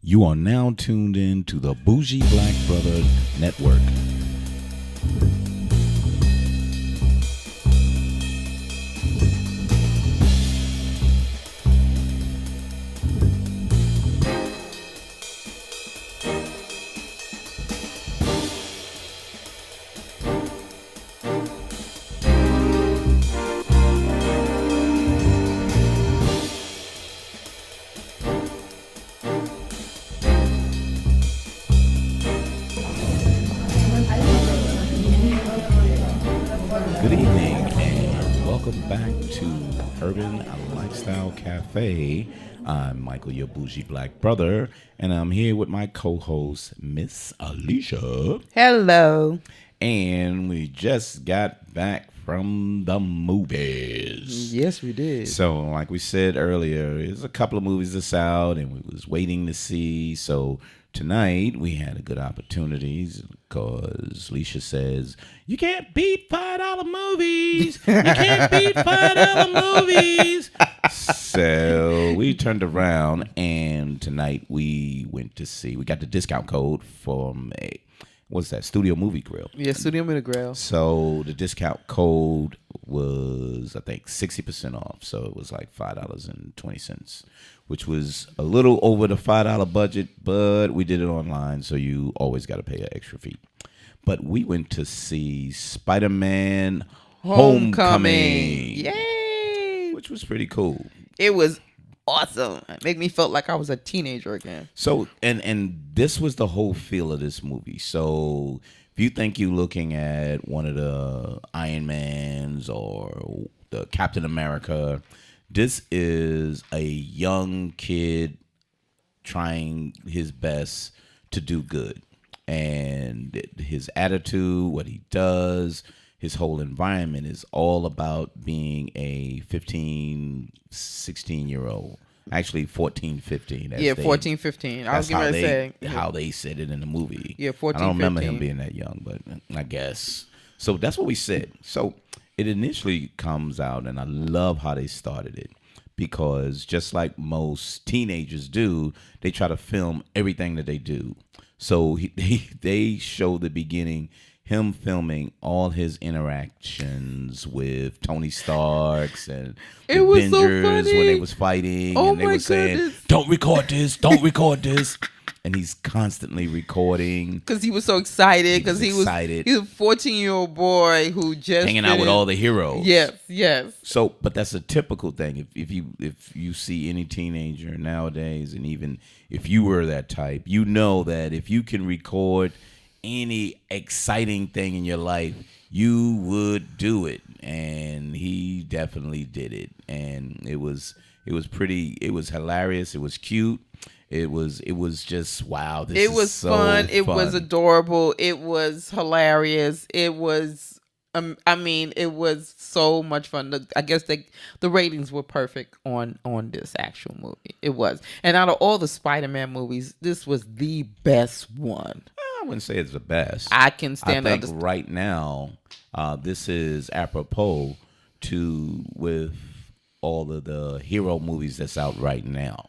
You are now tuned in to the Bougie Black Brother Network. Good evening and welcome back to Urban Lifestyle Cafe. I'm Michael, your bougie black brother, and I'm here with my co-host, Miss Alicia. Hello. And we just got back from the movies. Yes, we did. So, like we said earlier, there's a couple of movies that's out, and we was waiting to see. So tonight we had a good opportunity because Alicia says you can't beat $5 movies. You can't beat $5 movies. So we turned around, and tonight we went to see. We got the discount code from what's that? Studio Movie Grill. Yeah, Studio Movie Grill. So the discount code was, I think, 60% off. So it was like $5.20, which was a little over the $5 budget, but we did it online, so you always got to pay an extra fee. But we went to see Spiderman Homecoming. Yay! Which was pretty cool. It was awesome. It made me feel like I was a teenager again. So, and this was the whole feel of this movie. So, if you think you're looking at one of the Iron Mans or the Captain America, this is a young kid trying his best to do good. And his attitude, what he does, his whole environment is all about being a 15, 16-year-old. Actually, 14, 15. Yeah, 14, 15. I was going to say. How they said it in the movie. Yeah, 14, I don't remember 15. him being that young, but I guess. So that's what we said. So it initially comes out, and I love how they started it. Because just like most teenagers do, they try to film everything that they do. So they show the beginning, him filming all his interactions with Tony Starks and It was so Avengers funny. when they was fighting, Oh and they my were saying, goodness. "Don't record this, don't record this," and he's constantly recording, Because he was so excited. Because he was excited. He's a 14-year-old boy who just hanging out with all the heroes. Yes. So, but that's a typical thing. If you see any teenager nowadays, and even if you were that type, you know that if you can record any exciting thing in your life, you would do it. And he definitely did it. And it was pretty. It was hilarious. It was cute. It was just wow. This It is was so fun. It was adorable. It was hilarious. It was, it was so much fun. I guess the ratings were perfect on this actual movie. It was. And out of all the Spider-Man movies, this was the best one. I wouldn't say it's the best. I can stand I up. think right now, this is apropos with all of the hero movies that's out right now.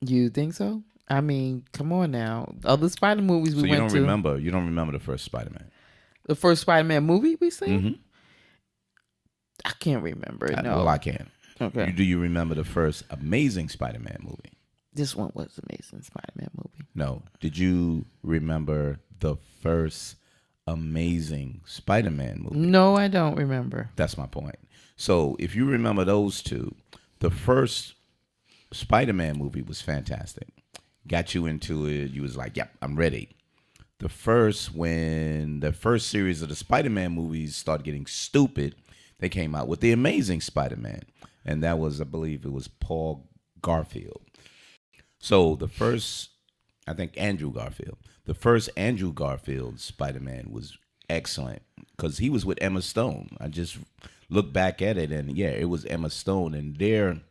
You think so? I mean, come on now. Other Spider movies we So you went don't to. remember? You don't remember the first Spider-Man? The first Spider-Man movie we seen? Mm-hmm. I can't remember it. No. Well, I can. Okay. Do you remember the first Amazing Spider-Man movie? This one was Amazing Spider-Man movie. No. Did you remember the first Amazing Spider-Man movie? No, I don't remember. That's my point. So if you remember those two, the first Spider-Man movie was fantastic. Got you into it. You was like, yep, I'm ready. When the first series of the Spider-Man movies started getting stupid, they came out with the Amazing Spider-Man. And that was, I believe it was Paul Garfield. So I think Andrew Garfield. The first Andrew Garfield Spider-Man was excellent because he was with Emma Stone. I just look back at it, and yeah, it was Emma Stone, and their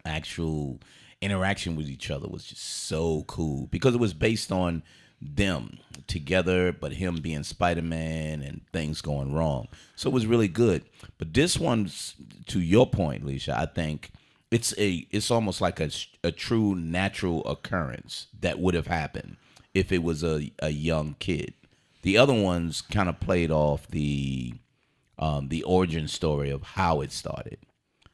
actual interaction with each other was just so cool because it was based on them together, but him being Spider-Man and things going wrong. So it was really good. But this one's, to your point, Alicia, I think it's almost like a true natural occurrence that would have happened if it was a young kid. The other ones kind of played off the origin story of how it started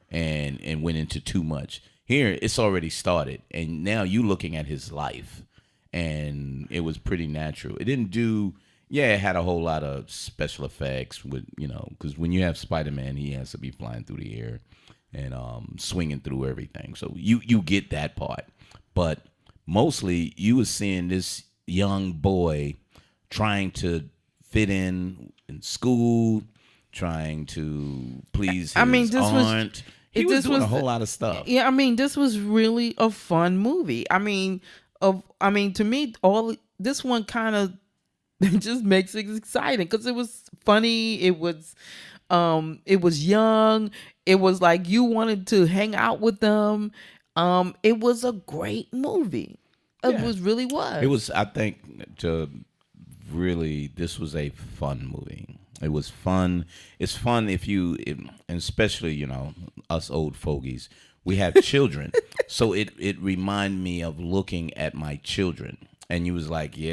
and went into too much. Here it's already started, and now you looking at his life, and it was pretty natural. It didn't do. Yeah, it had a whole lot of special effects with, because when you have Spider-Man, he has to be flying through the air and swinging through everything. So you get that part. But mostly you was seeing this young boy trying to fit in school, trying to please his aunt. He was doing a whole lot of stuff. Yeah, I mean, this was really a fun movie. I mean, to me, this one kind of it just makes it exciting because it was funny. It was young. It was like you wanted to hang out with them. It was a great movie. It was really was. It was. I think this was a fun movie. It was fun. It's fun and especially us old fogies. We have children, so it reminded me of looking at my children. And you was like, I'm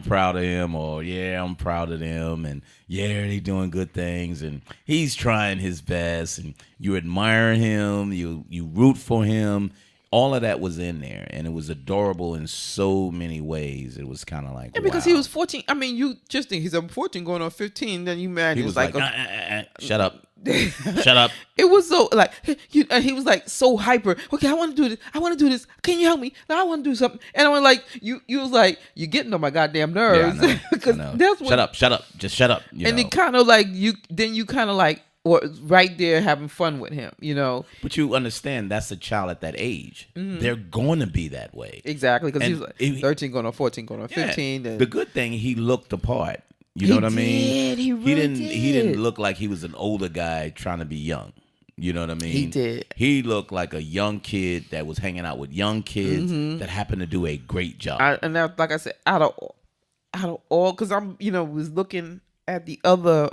proud of him, or I'm proud of them, and they doing good things, and he's trying his best, and you admire him, you root for him. All of that was in there, and it was adorable in so many ways. It was kind of like, because he was 14. I mean, you just think he's 14 going on 15, then you imagine he was like shut up. Shut up. It was so like he was like so hyper. Okay, I want to do this. Can you help me? Now I want to do something. And I was like, you was like, you're getting on my goddamn nerves. Yeah, I know. That's what, shut up. Just shut up. It kind of like you kind of like or right there having fun with him, But you understand that's a child at that age. Mm-hmm. They're going to be that way. Exactly, because he was like 13 going on 14 going on 15. The good thing, he looked the part. You know what I mean? He really did. He didn't look like he was an older guy trying to be young. You know what I mean? He did. He looked like a young kid that was hanging out with young kids that happened to do a great job. And that, like I said, out of all, because I'm was looking at the other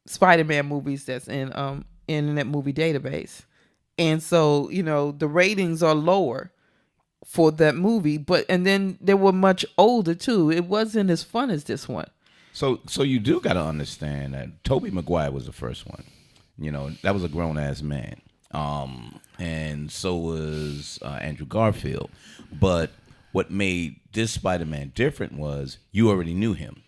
Spider-Man movies that's in Internet Movie Database, and so the ratings are lower for that movie, and then they were much older too. It wasn't as fun as this one. So you do got to understand that Tobey Maguire was the first one. That was a grown ass man, and so was Andrew Garfield. But what made this Spider-Man different was you already knew him.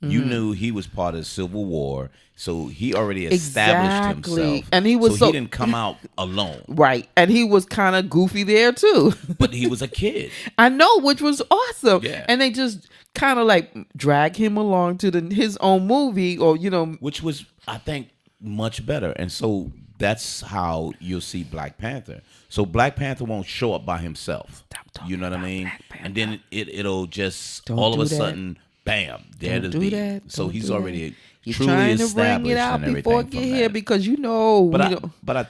Mm-hmm. You knew he was part of the Civil War, so he already established himself. And he he didn't come out alone. Right. And he was kind of goofy there too. But he was a kid. I know, which was awesome. Yeah. And they just kind of like drag him along to his own movie, or which was, I think, much better. And so that's how you'll see Black Panther. So Black Panther won't show up by himself. You know what I mean? And then it'll just all of a sudden, bam, there to be. So he's already truly established trying to bring it out before it get here, because But I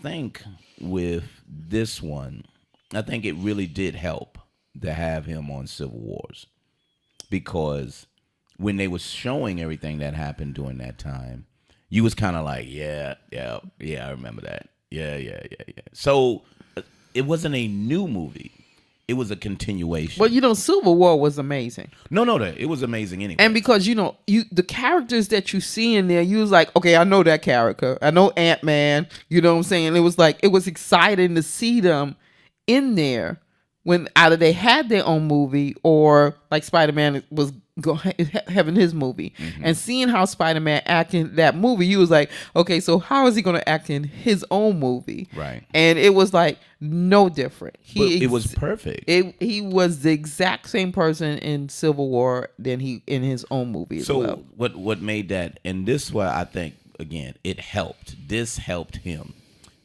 think with this one, I think it really did help to have him on Civil Wars, because when they was showing everything that happened during that time, you was kind of like, yeah, I remember that. Yeah. So it wasn't a new movie. It was a continuation. But Civil War was amazing. No, it was amazing anyway. And because the characters that you see in there, you was like, okay, I know that character. I know Ant-Man. You know what I'm saying? It was like, it was exciting to see them in there when either they had their own movie, or like Spider-Man was having his movie. Mm-hmm. And seeing how Spider-Man acted in that movie, you was like, okay, so how is he going to act in his own movie? Right. And it was like no different. It was perfect. He was the exact same person in Civil War than he in his own movie as well. So what made that, and this why I think, again, it helped. This helped him.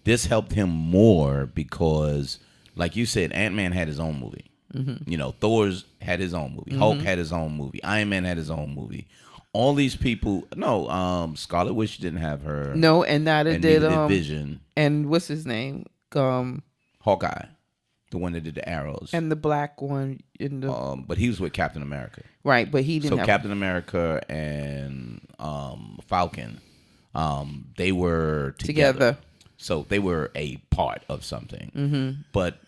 This helped him more because, like you said, Ant-Man had his own movie. Mm-hmm. Thor's had his own movie. Mm-hmm. Hulk had his own movie. Iron Man had his own movie. All these people, Scarlet Witch didn't have her. No, and neither did Vision. And what's his name? Hawkeye, the one that did the arrows, and the black one in the. But he was with Captain America. Right, but he didn't. So Captain America and Falcon They were together. Together. So they were a part of something. Mm-hmm. But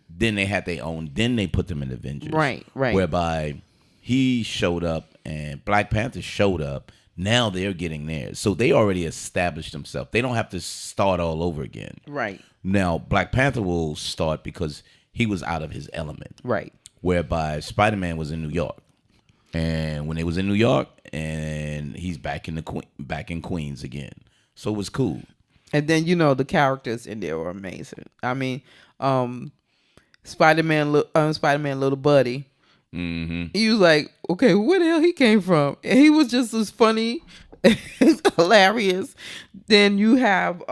then they had their own. Then they put them in Avengers. Right. Whereby he showed up and Black Panther showed up. Now they're getting theirs. So they already established themselves. They don't have to start all over again. Right. Now, Black Panther will start because he was out of his element. Right. Whereby Spider-Man was in New York. And when they was in New York, and he's back in Queens again. So it was cool. And then, the characters in there were amazing. I mean, Spider-Man little buddy. Mm-hmm. He was like, okay, where the hell he came from? And he was just as funny, hilarious. Then you have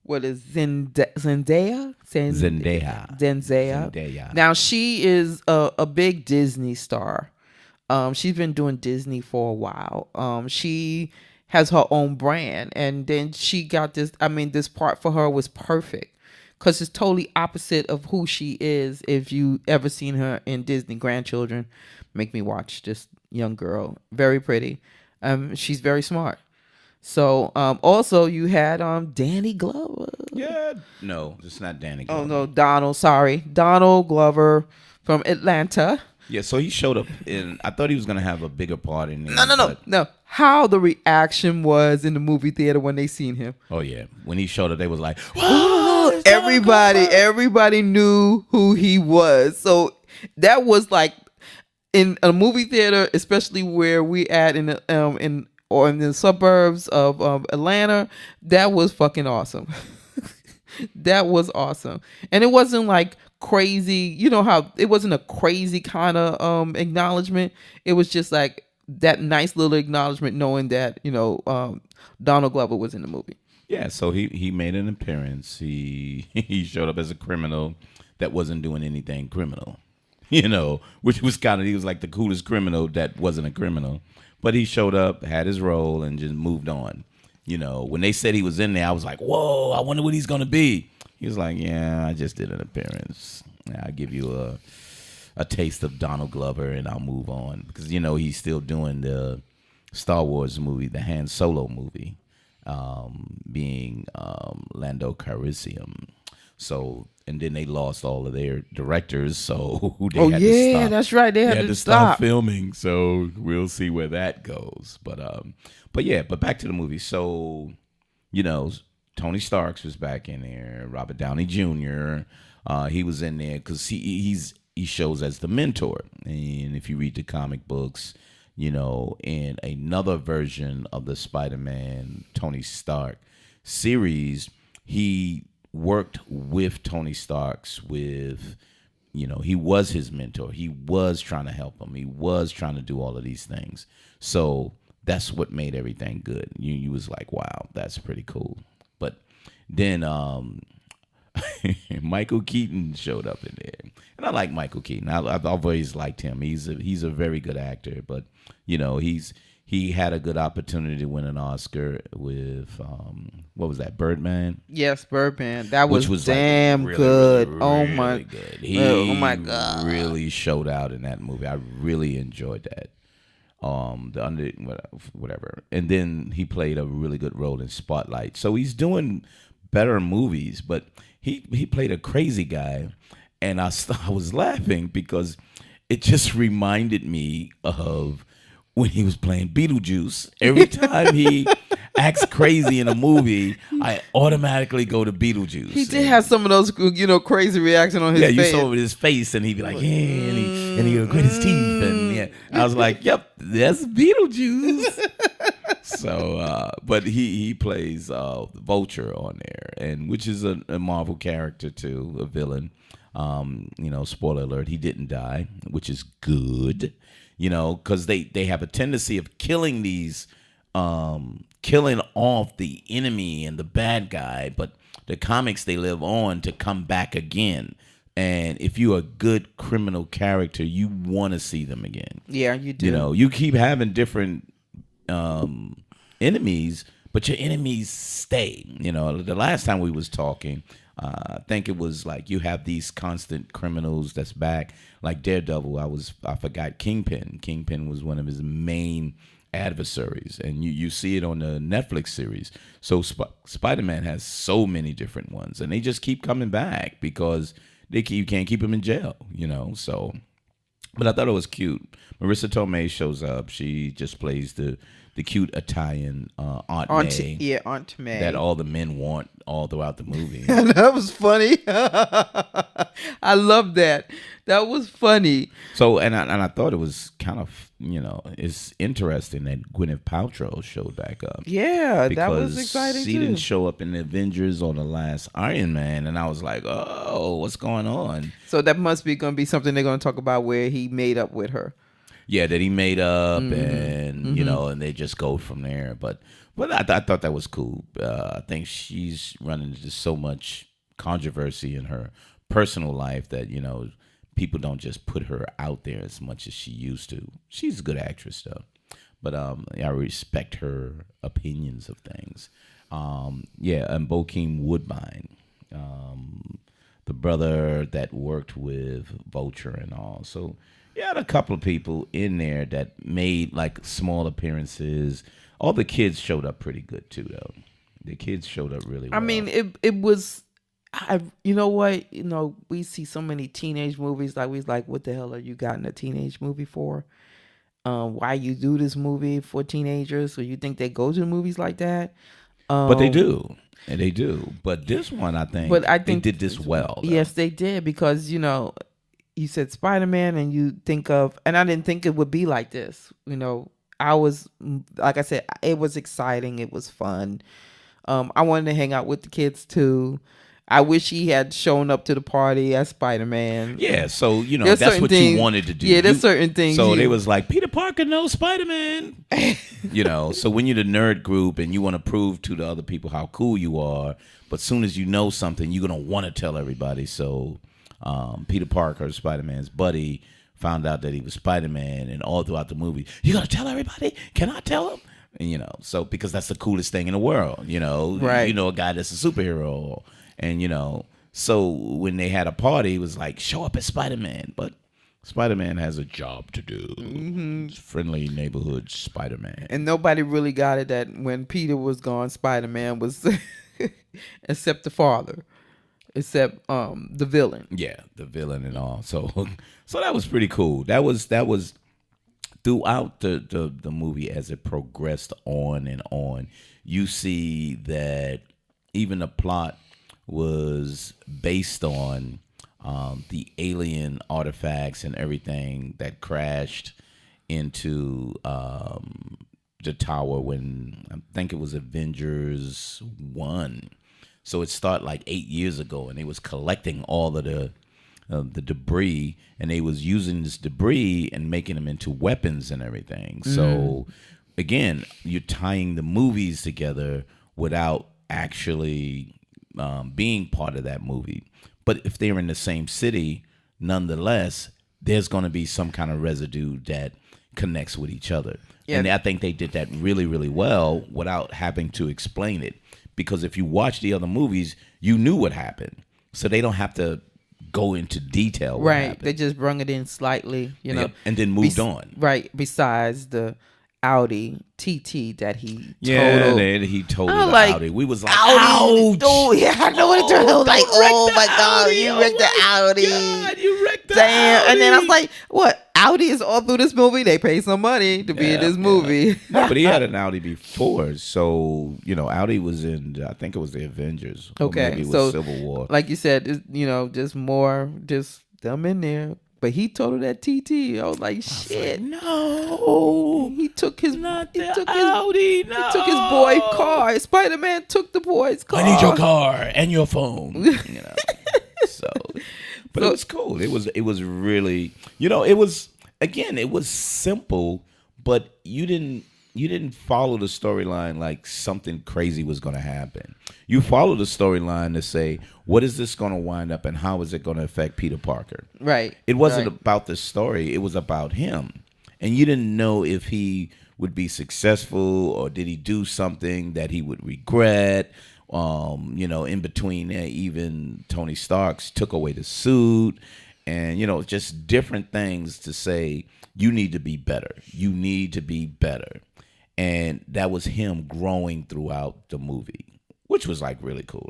what is Zendaya? Zendaya. Now she is a big Disney star. She's been doing Disney for a while. She has her own brand, and then she got this. I mean, this part for her was perfect because it's totally opposite of who she is. If you ever seen her in Disney Grandchildren, make me watch this young girl, very pretty. She's very smart. So also you had Danny Glover. Yeah, no, it's not Danny Glover. Oh no, Donald Glover from Atlanta. Yeah, so he showed up in. I thought he was gonna have a bigger part in there. No. How the reaction was in the movie theater when they seen him. Oh yeah, when he showed up, they was like, "Whoa!" Everybody knew who he was. So that was like in a movie theater, especially where we at in the suburbs of Atlanta. That was fucking awesome. That was awesome, and it wasn't like crazy. You know how it wasn't a crazy kind of acknowledgement. It was just like that nice little acknowledgement, knowing that Donald Glover was in the movie. Yeah, so he made an appearance. He showed up as a criminal that wasn't doing anything criminal, which was he was like the coolest criminal that wasn't a criminal, but he showed up, had his role, and just moved on. When they said he was in there, I was like, whoa, I wonder what he's gonna be. He was like, yeah, I just did an appearance. I'll give you a taste of Donald Glover, and I'll move on because he's still doing the Star Wars movie, the Han Solo movie. Being Lando Calrissian. So, and then they lost all of their directors, so they had to stop. That's right. They had to stop filming. So we'll see where that goes. But back to the movie. So, Tony Stark was back in there. Robert Downey Jr. He was in there because he shows as the mentor. And if you read the comic books, in another version of the Spider-Man Tony Stark series, he worked with Tony Stark's he was his mentor. He was trying to help him. He was trying to do all of these things. So that's what made everything good. You was like, wow, that's pretty cool. But then Michael Keaton showed up in there, and I like Michael Keaton. I've always liked him. He's a very good actor, but he had a good opportunity to win an Oscar with what was that, Birdman? Yes, Birdman. That was damn like really, good. Really, oh my god, he really showed out in that movie. I really enjoyed that. Whatever, and then he played a really good role in Spotlight. So he's doing better movies, but he played a crazy guy, and I was laughing because it just reminded me of when he was playing Beetlejuice. Every time he acts crazy in a movie, I automatically go to Beetlejuice. He did have some of those, crazy reaction on his face. Yeah, you saw his face, and he'd be like, yeah, and he would grit his teeth, and yeah, I was like, yep, that's Beetlejuice. So, but he plays Vulture on there, and which is a Marvel character too, a villain. Spoiler alert, he didn't die, which is good. Because they have a tendency of killing off the enemy and the bad guy, but the comics, they live on to come back again. And if you're a good criminal character, you want to see them again. Yeah, you do. You keep having different enemies, but your enemies stay. The last time we was talking, I think it was like you have these constant criminals that's back, like Daredevil. I forgot Kingpin. Kingpin was one of his main adversaries, and you see it on the Netflix series. So Spider-Man has so many different ones, and they just keep coming back because you can't keep them in jail, So, but I thought it was cute. Marissa Tomei shows up. She just plays the cute Italian Aunt May. Yeah, Aunt May. That all the men want all throughout the movie. That was funny. I love that. That was funny. So, and I thought it was kind of, it's interesting that Gwyneth Paltrow showed back up. Yeah, that was exciting she too. didn't show up in the Avengers or the last Iron Man, and I was like, oh, what's going on? So that must be going to be something they're going to talk about where he made up with her. Yeah, that he made up, and and they just go from there. But I thought that was cool. I think she's running into so much controversy in her personal life that people don't just put her out there as much as she used to. She's a good actress though, but I respect her opinions of things. And Bokeem Woodbine, the brother that worked with Vulture and all. So. You had a couple of people in there that made like small appearances. All the kids showed up pretty good too, though. The kids showed up really well. I mean, it was. You know what? We see so many teenage movies. Like we like, what the hell are you got in a teenage movie for? Why you do this movie for teenagers? So you think they go to movies like that? But they do, and they do. But this one, I think they did this well. Though. Yes, they did because you said Spider-Man and you think of, and I didn't think it would be like this. I was, like I said, it was exciting. It was fun. I wanted to hang out with the kids too. I wish he had shown up to the party as Spider-Man. Yeah, so, that's what you wanted to do. Yeah, there's certain things. So they was like, Peter Parker knows Spider-Man. So when you're the nerd group and you want to prove to the other people how cool you are, but soon as you know something, you're going to want to tell everybody. So... Peter Parker, Spider-Man's buddy, found out that he was Spider-Man, and all throughout the movie, you gotta tell everybody? Can I tell them? And, so because that's the coolest thing in the world, right? A guy that's a superhero, and so when they had a party, it was like, show up as Spider-Man, but Spider-Man has a job to do. It's friendly neighborhood Spider-Man, and nobody really got it that when Peter was gone, Spider-Man was, except the father. Except the villain. Yeah, the villain and all. So that was pretty cool. That was throughout the movie as it progressed on and on. You see that even the plot was based on the alien artifacts and everything that crashed into the tower when I think it was Avengers 1. So it started like 8 years ago, and they was collecting all of the debris, and they was using this debris and making them into weapons and everything. So again, you're tying the movies together without actually being part of that movie. But if they're in the same city, nonetheless, there's going to be some kind of residue that connects with each other. Yeah. And I think they did that really, really well without having to explain it. Because if you watch the other movies, you knew what happened. So they don't have to go into detail what happened. They just brung it in slightly, Yep. And then moved on. Right. Besides the Audi TT that he totaled. Yeah, he totaled the Audi. We was like, ouch! Oh, yeah, I know what it turned out like. Oh my God, you wrecked the Audi. God, you wrecked the Damn. Audi. And then I was like, what? Audi is all through this movie. They paid some money to be in this movie. But he had an Audi before, so Audi was in. I think it was the Avengers. Okay, or maybe it was Civil War. Like you said, just them in there. But he totaled that TT. I was like, shit. No. He took his Audi. No. He took his boy car. Spider-Man took the boy's car. I need your car and your phone. But it was cool. It was really, it was simple, but you didn't follow the storyline like something crazy was going to happen. You followed the storyline to say, what is this going to wind up and how is it going to affect Peter Parker? Right. It wasn't about the story. It was about him. And you didn't know if he would be successful or did he do something that he would regret. In between there, even Tony Stark's took away the suit and, just different things to say, you need to be better. You need to be better. and that was him growing throughout the movie, which was like really cool.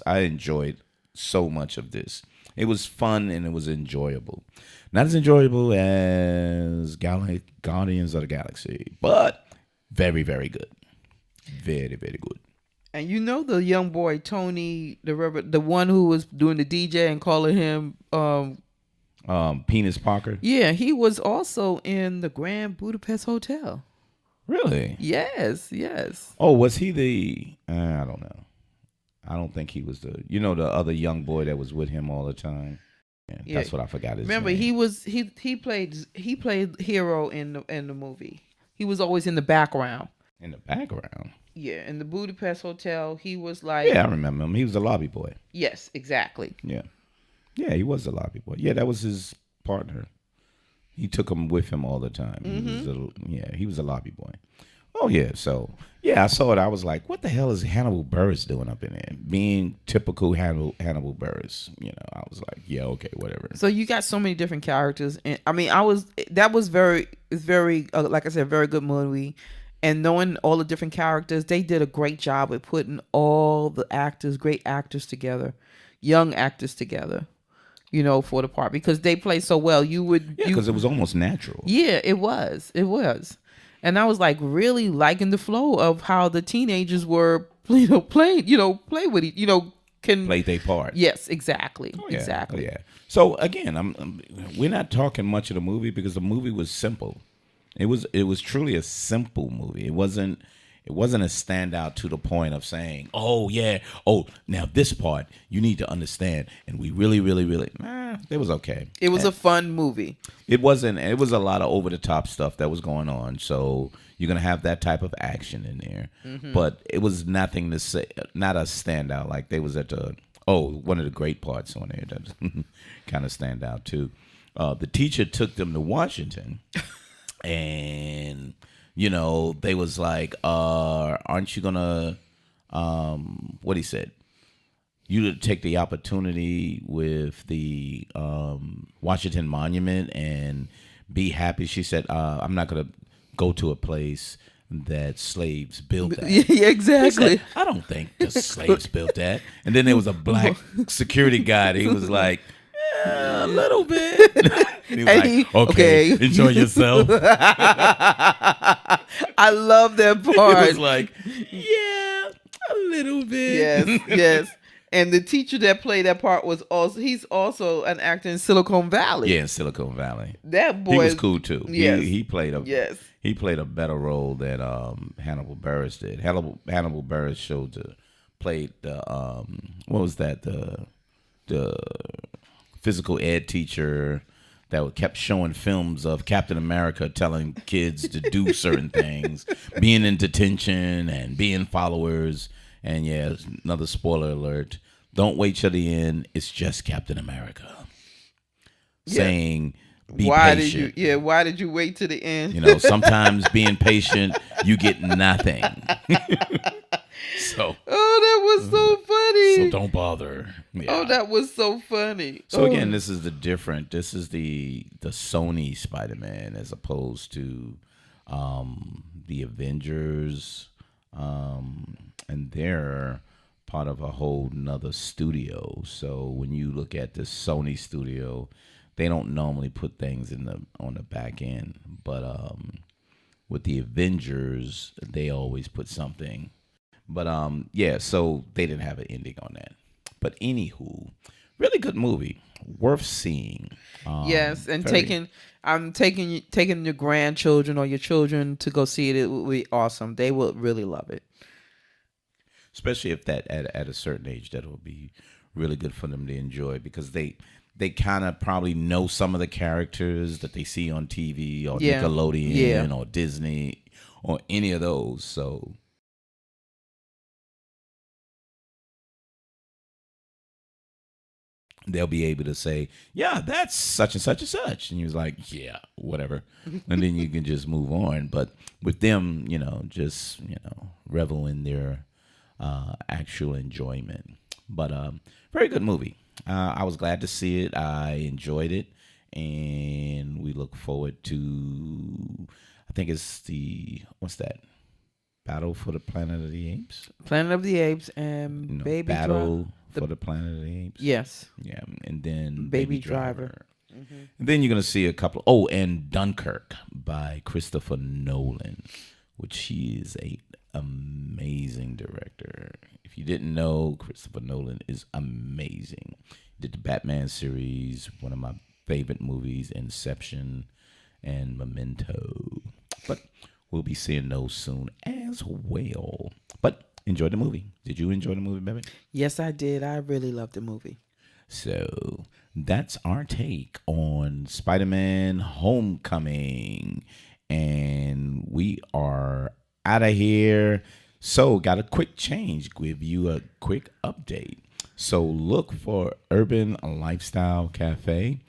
I enjoyed so much of this. It was fun and it was enjoyable. Not as enjoyable as Guardians of the Galaxy, but very, very good. Very, very good. And you know the young boy Tony, the one who was doing the DJ and calling him Penis Parker. Yeah, he was also in the Grand Budapest Hotel. Really? Yes, yes. Oh, was he the? I don't know. I don't think he was the. You know, the other young boy that was with him all the time. Yeah, that's what I forgot his Remember, name. he played hero in the movie. He was always in the background. In the background. Yeah, in the Budapest Hotel, he was like. Yeah, I remember him. He was the lobby boy. Yes, exactly. Yeah, he was the lobby boy. Yeah, that was his partner. He took him with him all the time. Mm-hmm. He was a lobby boy. Oh yeah, so yeah, I saw it. I was like, what the hell is Hannibal Buress doing up in there? Being typical Hannibal Buress. You know, I was like, yeah, okay, whatever. So you got so many different characters, and I mean, it's very like I said, very good movie. And knowing all the different characters, they did a great job with putting all the great actors together, young actors together. You know, for the part because they play so well. Because it was almost natural. Yeah, it was. And I was like really liking the flow of how the teenagers were, play with it, can play their part. Yes, exactly. Oh, yeah. Exactly. Oh, yeah. So again, we're not talking much of the movie because the movie was simple. It was truly a simple movie. It wasn't a standout to the point of saying, oh yeah, now this part you need to understand, and we really, really, really. It was okay. It was a fun movie. It wasn't. It was a lot of over the top stuff that was going on. So you're gonna have that type of action in there, but it was nothing to say. Not a standout like they was at the one of the great parts on there that kind of stand out too. The teacher took them to Washington, and they was like, aren't you gonna what he said? You to take the opportunity with the Washington Monument and be happy. She said, I'm not going to go to a place that slaves built that. Yeah, exactly. Said, I don't think the slaves built that. And then there was a black security guy. He was like, a little bit. And he was like, okay, enjoy yourself. I love that part. He was like, yeah, a little bit. Yes. And the teacher that played that part he's also an actor in Silicon Valley. Yeah, in Silicon Valley. That boy, he was cool too. Yes. He played a better role than Hannibal Buress did. Hannibal Buress played the what was that, the physical ed teacher that kept showing films of Captain America telling kids to do certain things, being in detention and being followers. And yeah, another spoiler alert. Don't wait till the end. It's just Captain America. Saying, be patient. Why did you wait to the end? Sometimes being patient, you get nothing. So. Oh, that was so funny. So don't bother. Yeah. Oh, that was so funny. So again, this is the Sony Spider-Man as opposed to the Avengers. And they're part of a whole nother studio. So when you look at the Sony studio, they don't normally put things on the back end. But with the Avengers, they always put something. But so they didn't have an ending on that. But anywho, really good movie, worth seeing. Yes, and taking your grandchildren or your children to go see it. It would be awesome. They would really love it. Especially if that at a certain age, that will be really good for them to enjoy because they kind of probably know some of the characters that they see on TV or Nickelodeon or Disney or any of those. So they'll be able to say, yeah, that's such and such and such. And he was like, yeah, whatever. And then you can just move on. But with them, just, revel in their actual enjoyment. But very good movie. I was glad to see it. I enjoyed it. And we look forward to, I think it's what's that? Battle for the Planet of the Apes. Planet of the Apes and Baby Battle Driver. for the Planet of the Apes. Yes. Yeah, and then Baby Driver. And then you're going to see a couple. Oh, and Dunkirk by Christopher Nolan, which he is a amazing director. If you didn't know, Christopher Nolan is amazing. He did the Batman series, one of my favorite movies, Inception and Memento. But we'll be seeing those soon as well. But enjoy the movie. Did you enjoy the movie, baby? Yes, I did. I really loved the movie. So that's our take on Spider-Man Homecoming. And we are out of here. So got a quick change, give you a quick update. So look for Urban Lifestyle Cafe.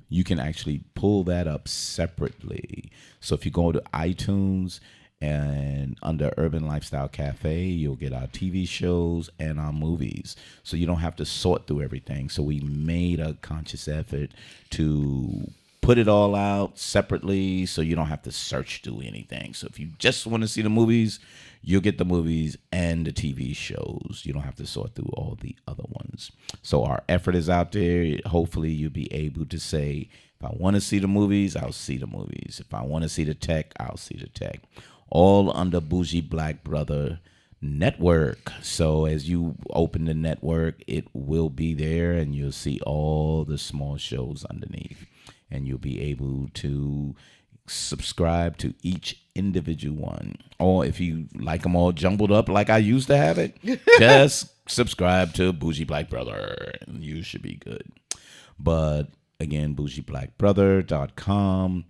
You can actually pull that up separately. So if you go to iTunes and under Urban Lifestyle Cafe, you'll get our TV shows and our movies. So you don't have to sort through everything. So we made a conscious effort to put it all out separately so you don't have to search through anything. So if you just want to see the movies, you'll get the movies and the TV shows. You don't have to sort through all the other ones. So our effort is out there. Hopefully you'll be able to say, if I want to see the movies, I'll see the movies. If I want to see the tech, I'll see the tech. All under Bougie Black Brother Network. So as you open the network, it will be there and you'll see all the small shows underneath. And you'll be able to subscribe to each individual one. Or if you like them all jumbled up like I used to have it, just subscribe to Bougie Black Brother and you should be good. But again, bougieblackbrother.com,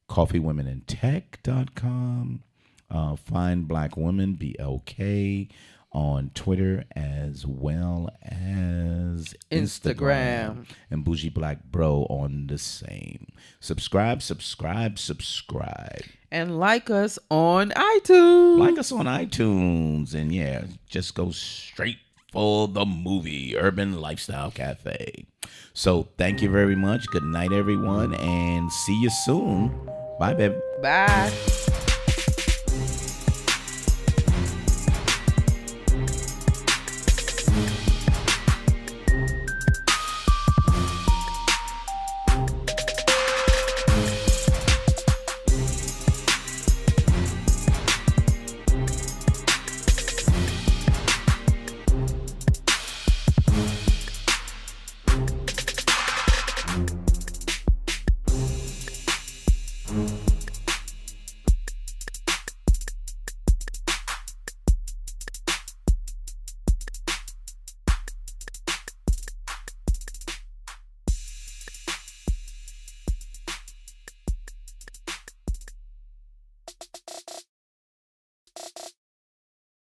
coffeewomenintech.com, Find Black Women, BLK, on Twitter as well as Instagram. And Bougie Black Bro on the same. Subscribe. And like us on iTunes. And yeah, just go straight for the movie, Urban Lifestyle Cafe. So thank you very much. Good night, everyone. And see you soon. Bye, baby. Bye.